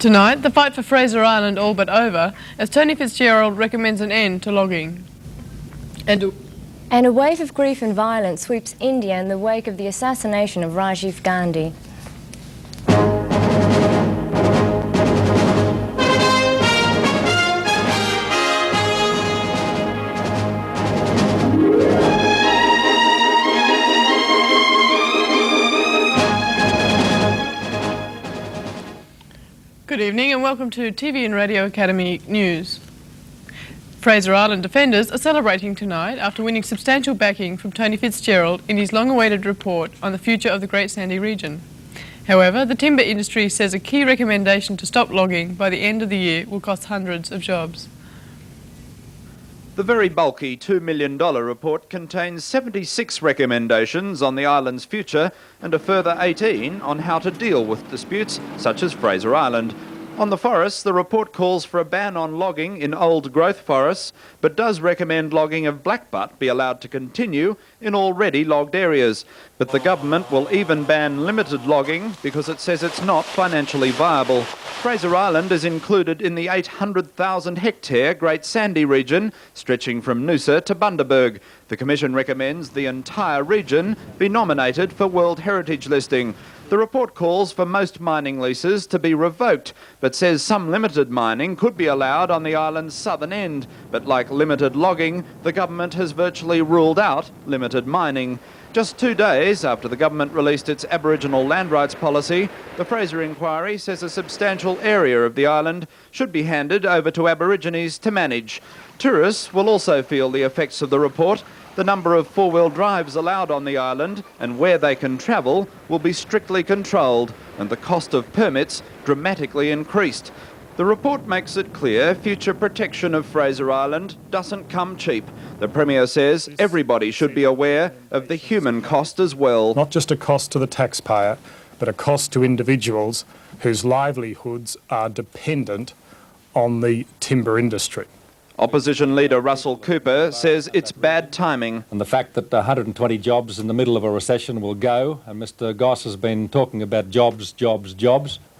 Tonight, the fight for Fraser Island all but over, as Tony Fitzgerald recommends an end to logging. And a wave of grief and violence sweeps India in the wake of the assassination of Rajiv Gandhi. Good evening and welcome to TV and Radio Academy News. Fraser Island defenders are celebrating tonight after winning substantial backing from Tony Fitzgerald in his long-awaited report on the future of the Great Sandy region. However, the timber industry says a key recommendation to stop logging by the end of the year will cost hundreds of jobs. The very bulky $2 million report contains 76 recommendations on the island's future and a further 18 on how to deal with disputes such as Fraser Island. On the forests, the report calls for a ban on logging in old growth forests, but does recommend logging of blackbutt be allowed to continue in already logged areas. But the government will even ban limited logging because it says it's not financially viable. Fraser Island is included in the 800,000 hectare Great Sandy region, stretching from Noosa to Bundaberg. The Commission recommends the entire region be nominated for World Heritage listing. The report calls for most mining leases to be revoked, but says some limited mining could be allowed on the island's southern end. But like limited logging, the government has virtually ruled out limited mining. Just 2 days after the government released its Aboriginal land rights policy, the Fraser Inquiry says a substantial area of the island should be handed over to Aborigines to manage. Tourists will also feel the effects of the report. The number of four-wheel drives allowed on the island and where they can travel will be strictly controlled and the cost of permits dramatically increased. The report makes it clear future protection of Fraser Island doesn't come cheap. The Premier says everybody should be aware of the human cost as well. Not just a cost to the taxpayer, but a cost to individuals whose livelihoods are dependent on the timber industry. Opposition leader Russell Cooper says it's bad timing. And the fact that 120 jobs in the middle of a recession will go, and Mr Goss has been talking about jobs.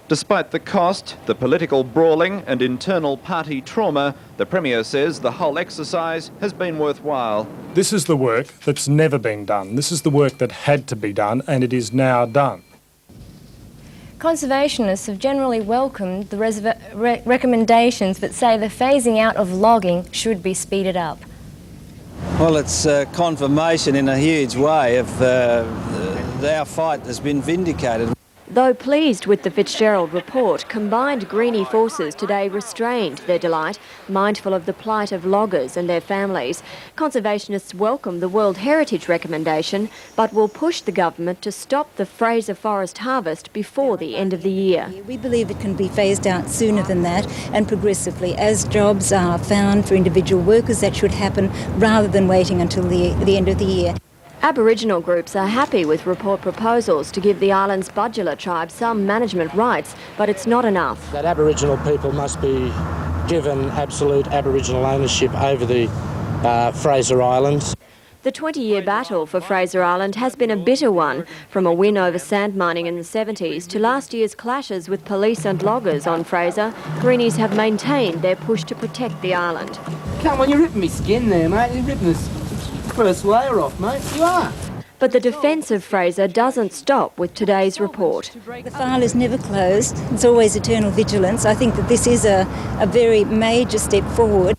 Despite the cost, the political brawling and internal party trauma, the Premier says the whole exercise has been worthwhile. This is the work that's never been done. This is the work that had to be done, and it is now done. Conservationists have generally welcomed the recommendations but say the phasing out of logging should be speeded up. Well, it's confirmation in a huge way of our fight has been vindicated. Though pleased with the Fitzgerald report, combined Greenie forces today restrained their delight, mindful of the plight of loggers and their families. Conservationists welcome the World Heritage recommendation, but will push the government to stop the Fraser forest harvest before the end of the year. We believe it can be phased out sooner than that and progressively. As jobs are found for individual workers, that should happen rather than waiting until the end of the year. Aboriginal groups are happy with report proposals to give the island's Budgela tribe some management rights, but it's not enough. That Aboriginal people must be given absolute Aboriginal ownership over the Fraser Island. The 20-year battle for Fraser Island has been a bitter one, from a win over sand mining in the 70s to last year's clashes with police and loggers on Fraser. Greenies have maintained their push to protect the island. Come on, you're ripping me skin there, mate. You're ripping this first layer off, mate. You are. But the defence of Fraser doesn't stop with today's report. The file is never closed. It's always eternal vigilance. I think that this is a very major step forward.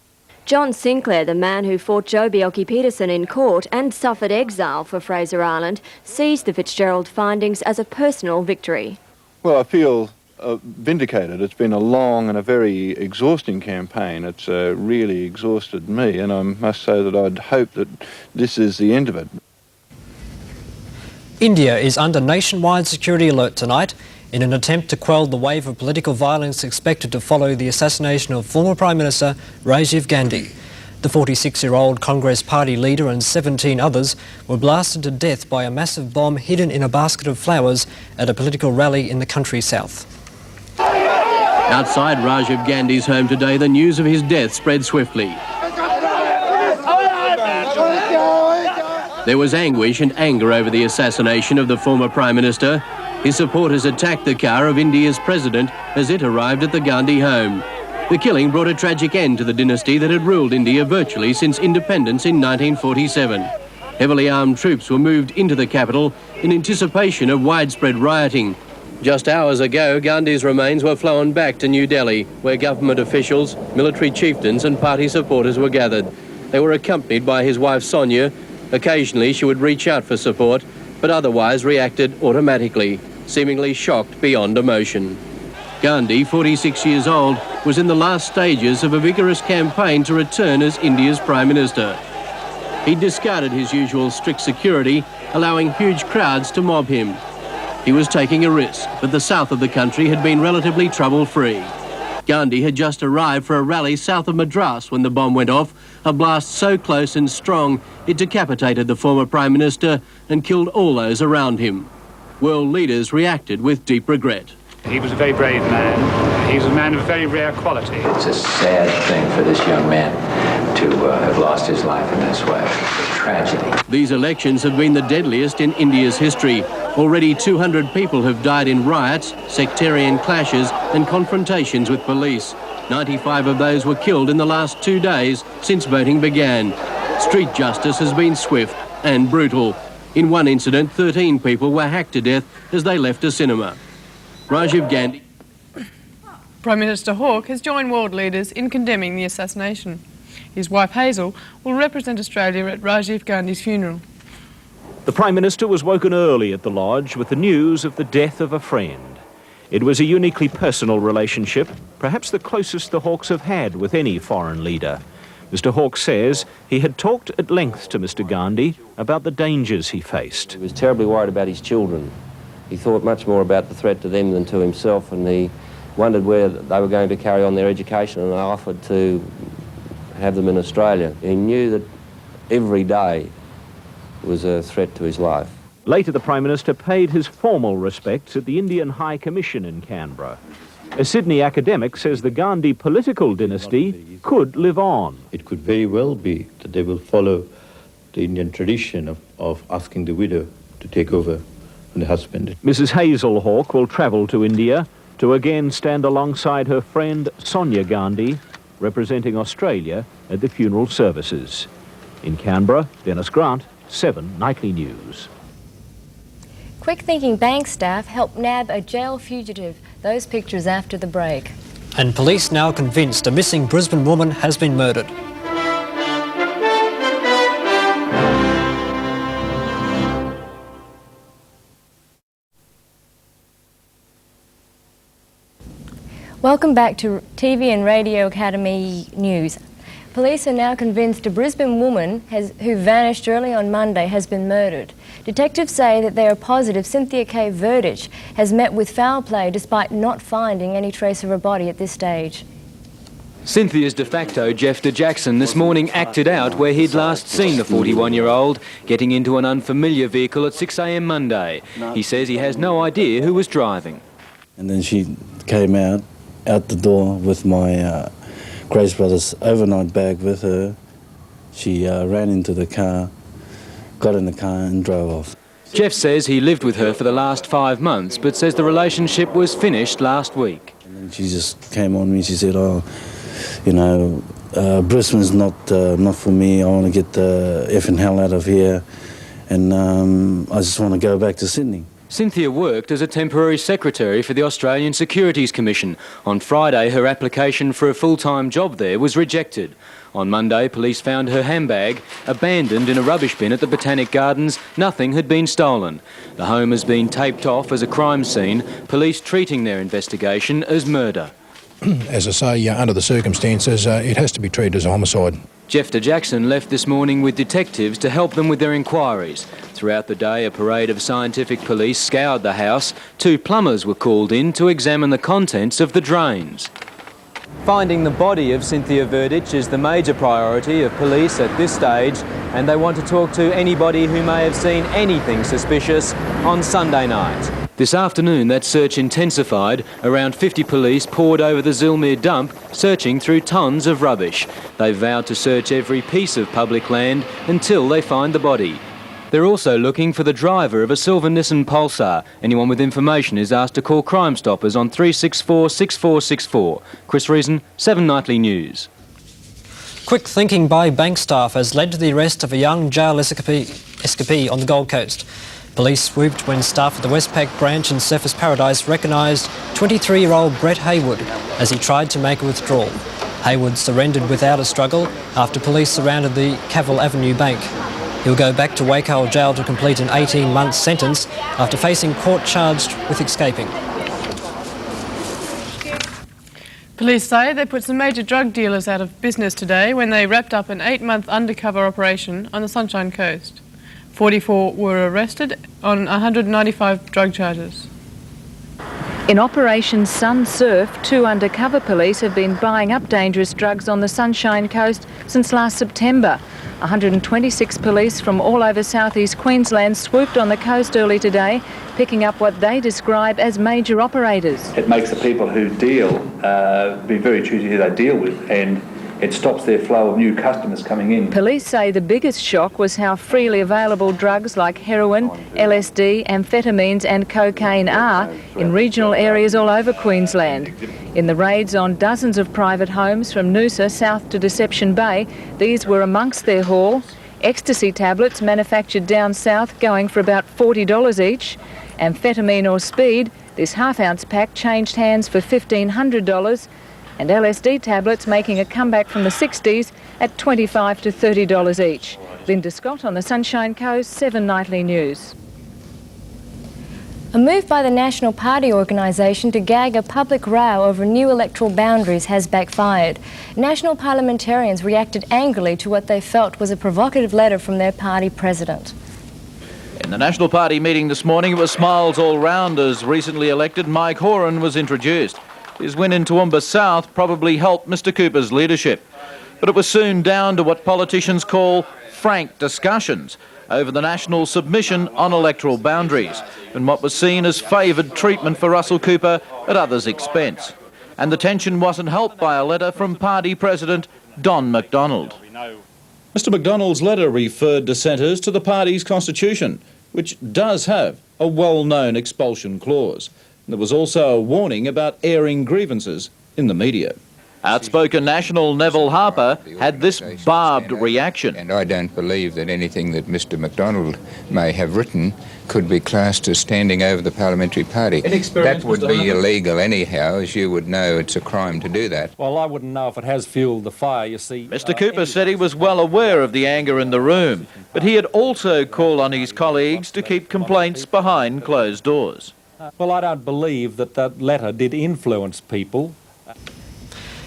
John Sinclair, the man who fought Joe Bjelke-Petersen in court and suffered exile for Fraser Island, sees the Fitzgerald findings as a personal victory. Well, I feel vindicated. It's been a long and a very exhausting campaign. It's really exhausted me, and I must say that I'd hope that this is the end of it. India is under nationwide security alert tonight in an attempt to quell the wave of political violence expected to follow the assassination of former Prime Minister Rajiv Gandhi. The 46-year-old Congress party leader and 17 others were blasted to death by a massive bomb hidden in a basket of flowers at a political rally in the country south. Outside Rajiv Gandhi's home today, the news of his death spread swiftly. There was anguish and anger over the assassination of the former Prime Minister. His supporters attacked the car of India's president as it arrived at the Gandhi home. The killing brought a tragic end to the dynasty that had ruled India virtually since independence in 1947. Heavily armed troops were moved into the capital in anticipation of widespread rioting. Just hours ago, Gandhi's remains were flown back to New Delhi, where government officials, military chieftains and party supporters were gathered. They were accompanied by his wife Sonia. Occasionally she would reach out for support, but otherwise reacted automatically, seemingly shocked beyond emotion. Gandhi, 46 years old, was in the last stages of a vigorous campaign to return as India's Prime Minister. He discarded his usual strict security, allowing huge crowds to mob him. He was taking a risk, but the south of the country had been relatively trouble-free. Gandhi had just arrived for a rally south of Madras when the bomb went off, a blast so close and strong it decapitated the former Prime Minister and killed all those around him. World leaders reacted with deep regret. He was a very brave man. He was a man of very rare quality. It's a sad thing for this young man to have lost his life in this way. It's a tragedy. These elections have been the deadliest in India's history. Already 200 people have died in riots, sectarian clashes and confrontations with police. 95 of those were killed in the last 2 days since voting began. Street justice has been swift and brutal. In one incident, 13 people were hacked to death as they left a cinema. Rajiv Gandhi. Prime Minister Hawke has joined world leaders in condemning the assassination. His wife Hazel will represent Australia at Rajiv Gandhi's funeral. The Prime Minister was woken early at the lodge with the news of the death of a friend. It was a uniquely personal relationship, perhaps the closest the Hawkes have had with any foreign leader. Mr. Hawke says he had talked at length to Mr. Gandhi about the dangers he faced. He was terribly worried about his children. He thought much more about the threat to them than to himself, and he wondered where they were going to carry on their education, and I offered to have them in Australia. He knew that every day was a threat to his life. Later, the Prime Minister paid his formal respects at the Indian High Commission in Canberra. A Sydney academic says the Gandhi political dynasty could live on. It could very well be that they will follow the Indian tradition of asking the widow to take over from the husband. Mrs. Hazel Hawke will travel to India to again stand alongside her friend Sonia Gandhi, representing Australia at the funeral services. In Canberra, Dennis Grant, 7 Nightly News. Quick-thinking bank staff helped nab a jail fugitive. Those pictures after the break. And police now convinced a missing Brisbane woman has been murdered. Welcome back to TV and Radio Academy News. Police are now convinced a Brisbane woman who vanished early on Monday has been murdered. Detectives say that they are positive Cynthia K. Verdich has met with foul play despite not finding any trace of her body at this stage. Cynthia's de facto Jeffter Jackson this morning acted out where he'd last seen the 41-year-old getting into an unfamiliar vehicle at 6 a.m. Monday. He says he has no idea who was driving. And then she came out the door with my Grace Brothers overnight bag with her. She ran into the car, got in the car and drove off. Jeff says he lived with her for the last 5 months, but says the relationship was finished last week. And then she just came on me, she said, oh, you know, Brisbane's not for me, I want to get the effing hell out of here, and I just want to go back to Sydney. Cynthia worked as a temporary secretary for the Australian Securities Commission. On Friday, her application for a full-time job there was rejected. On Monday, police found her handbag abandoned in a rubbish bin at the Botanic Gardens. Nothing had been stolen. The home has been taped off as a crime scene, police treating their investigation as murder. As I say, under the circumstances, it has to be treated as a homicide. Jeffter Jackson left this morning with detectives to help them with their inquiries. Throughout the day, a parade of scientific police scoured the house. 2 plumbers were called in to examine the contents of the drains. Finding the body of Cynthia Verdich is the major priority of police at this stage, and they want to talk to anybody who may have seen anything suspicious on Sunday night. This afternoon, that search intensified. Around 50 police poured over the Zilmere dump, searching through tons of rubbish. They vowed to search every piece of public land until they find the body. They're also looking for the driver of a silver Nissan Pulsar. Anyone with information is asked to call Crime Stoppers on 364 6464. Chris Reason, 7 Nightly News. Quick thinking by bank staff has led to the arrest of a young jail escapee on the Gold Coast. Police swooped when staff at the Westpac branch in Surfers Paradise recognised 23-year-old Brett Haywood as he tried to make a withdrawal. Haywood surrendered without a struggle after police surrounded the Cavill Avenue Bank. He'll go back to Wakehill Jail to complete an 18-month sentence after facing court charged with escaping. Police say they put some major drug dealers out of business today when they wrapped up an 8-month undercover operation on the Sunshine Coast. 44 were arrested on 195 drug charges. In Operation Sun Surf, 2 undercover police have been buying up dangerous drugs on the Sunshine Coast since last September. 126 police from all over southeast Queensland swooped on the coast early today, picking up what they describe as major operators. It makes the people who deal be very choosy who they deal with, and it stops their flow of new customers coming in. Police say the biggest shock was how freely available drugs like heroin, LSD, amphetamines and cocaine are in regional areas all over Queensland. In the raids on dozens of private homes from Noosa south to Deception Bay, these were amongst their haul. Ecstasy tablets manufactured down south going for about $40 each. Amphetamine or speed, this half-ounce pack changed hands for $1,500. And LSD tablets making a comeback from the 60s at $25 to $30 each. Linda Scott on the Sunshine Coast, 7 Nightly News. A move by the National Party organisation to gag a public row over new electoral boundaries has backfired. National parliamentarians reacted angrily to what they felt was a provocative letter from their party president. In the National Party meeting this morning, it was smiles all round as recently elected Mike Horan was introduced. His win in Toowoomba South probably helped Mr Cooper's leadership. But it was soon down to what politicians call frank discussions over the national submission on electoral boundaries and what was seen as favoured treatment for Russell Cooper at others' expense. And the tension wasn't helped by a letter from party president Don McDonald. Mr McDonald's letter referred dissenters to the party's constitution, which does have a well-known expulsion clause. There was also a warning about airing grievances in the media. Outspoken National Neville Harper had this barbed reaction. And I don't believe that anything that Mr McDonald may have written could be classed as standing over the parliamentary party. That would be illegal anyhow, as you would know. It's a crime to do that. Well, I wouldn't know if it has fueled the fire, you see. Mr Cooper said he was well aware of the anger in the room, but he had also called on his colleagues to keep complaints behind closed doors. Well, I don't believe that that letter did influence people.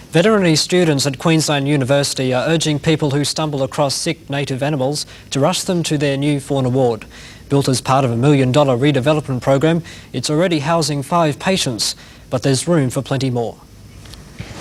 Veterinary students at Queensland University are urging people who stumble across sick native animals to rush them to their new fauna ward. Built as part of a $1 million redevelopment program, it's already housing 5 patients, but there's room for plenty more.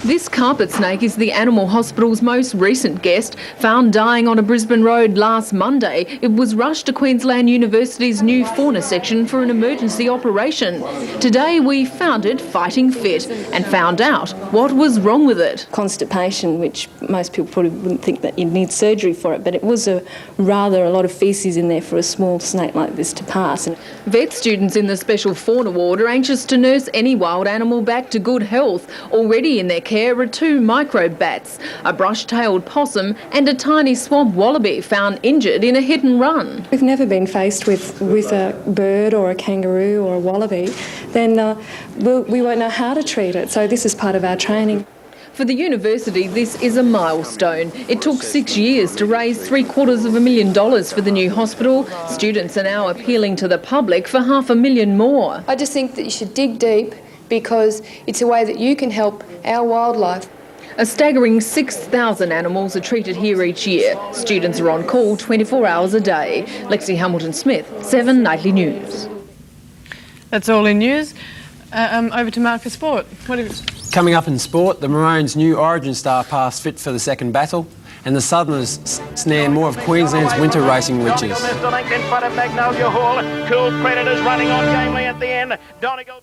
This carpet snake is the animal hospital's most recent guest, found dying on a Brisbane road last Monday. It was rushed to Queensland University's new fauna section for an emergency operation. Today we found it fighting fit and found out what was wrong with it. Constipation, which most people probably wouldn't think that you'd need surgery for it, but it was rather a lot of faeces in there for a small snake like this to pass. Vet students in the special fauna ward are anxious to nurse any wild animal back to good health. Already in their care are 2 microbe bats, a brush-tailed possum and a tiny swamp wallaby found injured in a hit and run. We've never been faced with a bird or a kangaroo or a wallaby, then we won't know how to treat it, so this is part of our training. For the university, this is a milestone. It took 6 years to raise $750,000 for the new hospital. Students are now appealing to the public for $500,000 more. I just think that you should dig deep because it's a way that you can help our wildlife. A staggering 6,000 animals are treated here each year. Students are on call 24 hours a day. Lexi Hamilton-Smith, 7 Nightly News. That's all in news. Over to Mark for sport. Coming up in sport, the Maroons' new Origin star passed fit for the second battle, and the Southerners snare more of Queensland's winter racing riches. In front of Magnolia Hall. Cool Predators running on gamely at the end. Donegal.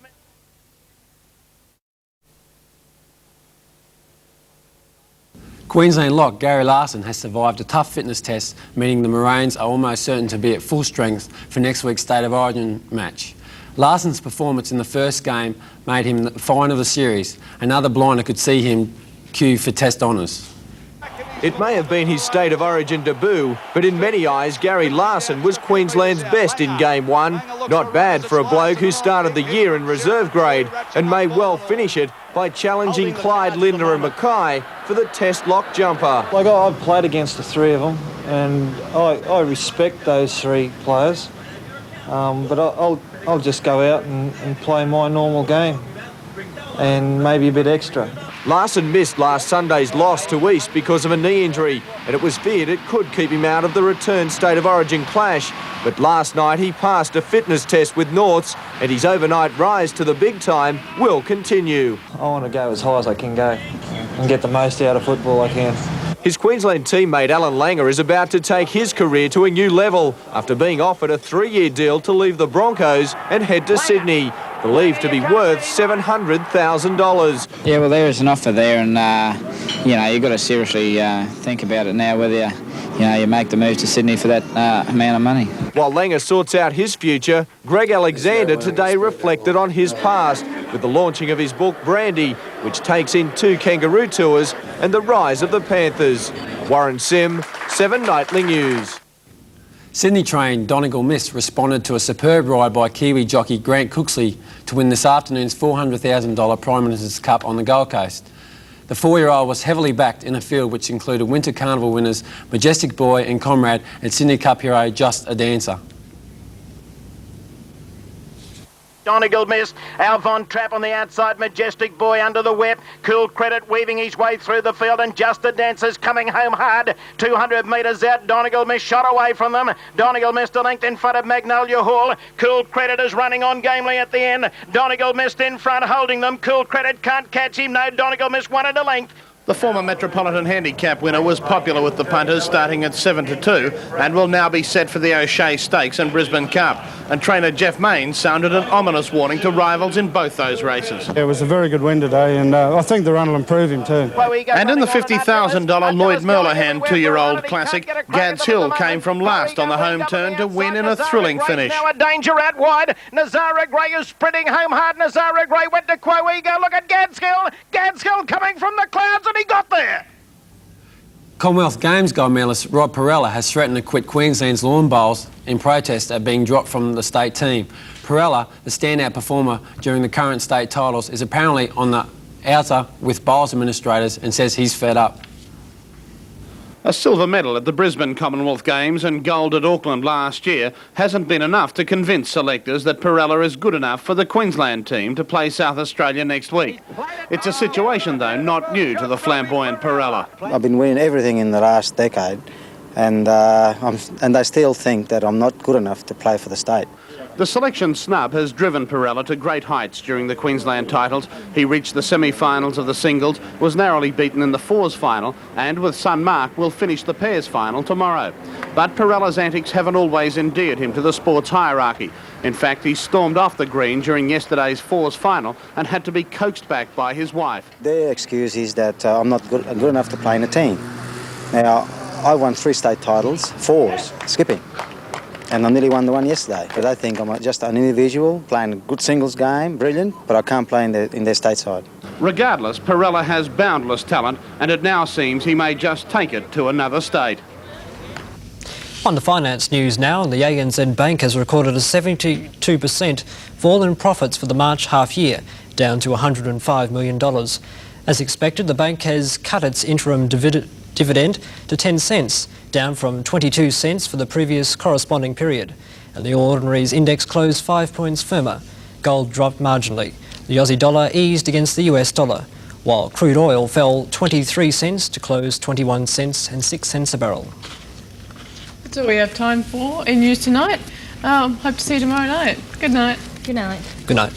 Queensland lock Gary Larson has survived a tough fitness test, meaning the Maroons are almost certain to be at full strength for next week's State of Origin match. Larson's performance in the first game made him the fine of the series. Another blinder could see him queue for Test honours. It may have been his State of Origin debut, but in many eyes, Gary Larson was Queensland's best in Game 1. Not bad for a bloke who started the year in reserve grade and may well finish it by challenging Clyde, Linda and Mackay for the Test lock jumper. Like, I've played against the three of them, and I respect those three players, but I'll just go out and play my normal game and maybe a bit extra. Larson missed last Sunday's loss to East because of a knee injury, and it was feared it could keep him out of the return State of Origin clash. But last night he passed a fitness test with Norths, and his overnight rise to the big time will continue. I want to go as high as I can go and get the most out of football I can. His Queensland teammate Alan Langer is about to take his career to a new level after being offered a 3-year deal to leave the Broncos and head to Sydney, believed to be worth $700,000. Yeah, well, there is an offer there, and you've got to seriously think about it now whether you make the move to Sydney for that amount of money. While Langer sorts out his future, Greg Alexander today reflected on his past with the launching of his book Brandy, which takes in 2 kangaroo tours and the rise of the Panthers. Warren Sim, 7 Nightly News. Sydney train Donegal Mist responded to a superb ride by Kiwi jockey Grant Cooksley to win this afternoon's $400,000 Prime Minister's Cup on the Gold Coast. The 4-year-old was heavily backed in a field which included Winter Carnival winners Majestic Boy and Comrade and Sydney Cup hero Just a Dancer. Donegal Mist, our Von Trapp on the outside, Majestic Boy under the whip, Cool Credit weaving his way through the field, and Just a Dancer's coming home hard. 200 metres out, Donegal Mist shot away from them. Donegal Mist a length in front of Magnolia Hall. Cool Credit is running on gamely at the end. Donegal Mist in front holding them. Cool Credit can't catch him. No, Donegal Mist wanted a length. The former Metropolitan Handicap winner was popular with the punters, starting at 7-2, and will now be set for the O'Shea Stakes and Brisbane Cup. And trainer Jeff Main sounded an ominous warning to rivals in both those races. It was a very good win today, and I think the run will improve him too. And in the $50,000 Lloyd Merlihan 2-year-old classic, Gads Hill came from last on the home turn to win in a thrilling finish. Now a danger out wide. Nazara Gray is sprinting home hard. Nazara Gray went to Quoega. Look at Gads Hill. Gads Hill coming from the clouds, and he got there. Commonwealth Games gold medalist Rod Perella has threatened to quit Queensland's lawn bowls in protest at being dropped from the state team. Perella, the standout performer during the current state titles, is apparently on the outer with bowls administrators and says he's fed up. A silver medal at the Brisbane Commonwealth Games and gold at Auckland last year hasn't been enough to convince selectors that Perella is good enough for the Queensland team to play South Australia next week. It's a situation, though, not new to the flamboyant Perella. I've been winning everything in the last decade, and I still think that I'm not good enough to play for the state. The selection snub has driven Perella to great heights during the Queensland titles. He reached the semi-finals of the singles, was narrowly beaten in the fours final, and with son Mark will finish the pairs final tomorrow. But Perella's antics haven't always endeared him to the sports hierarchy. In fact, he stormed off the green during yesterday's fours final and had to be coaxed back by his wife. Their excuse is that I'm not good enough to play in a team. Now, I won 3 state titles, fours, skipping. And I nearly won the one yesterday, but I think I'm just an individual, playing a good singles game, brilliant, but I can't play in their state side. Regardless, Perella has boundless talent, and it now seems he may just take it to another state. On the finance news now, the ANZ Bank has recorded a 72% fall in profits for the March half year, down to $105 million. As expected, the bank has cut its interim dividend to 10 cents, down from 22 cents for the previous corresponding period. And the Ordinaries index closed 5 points firmer. Gold dropped marginally. The Aussie dollar eased against the US dollar, while crude oil fell 23 cents to close 21 cents and 6 cents a barrel. That's all we have time for in news tonight. Hope to see you tomorrow night. Good night. Good night. Good night.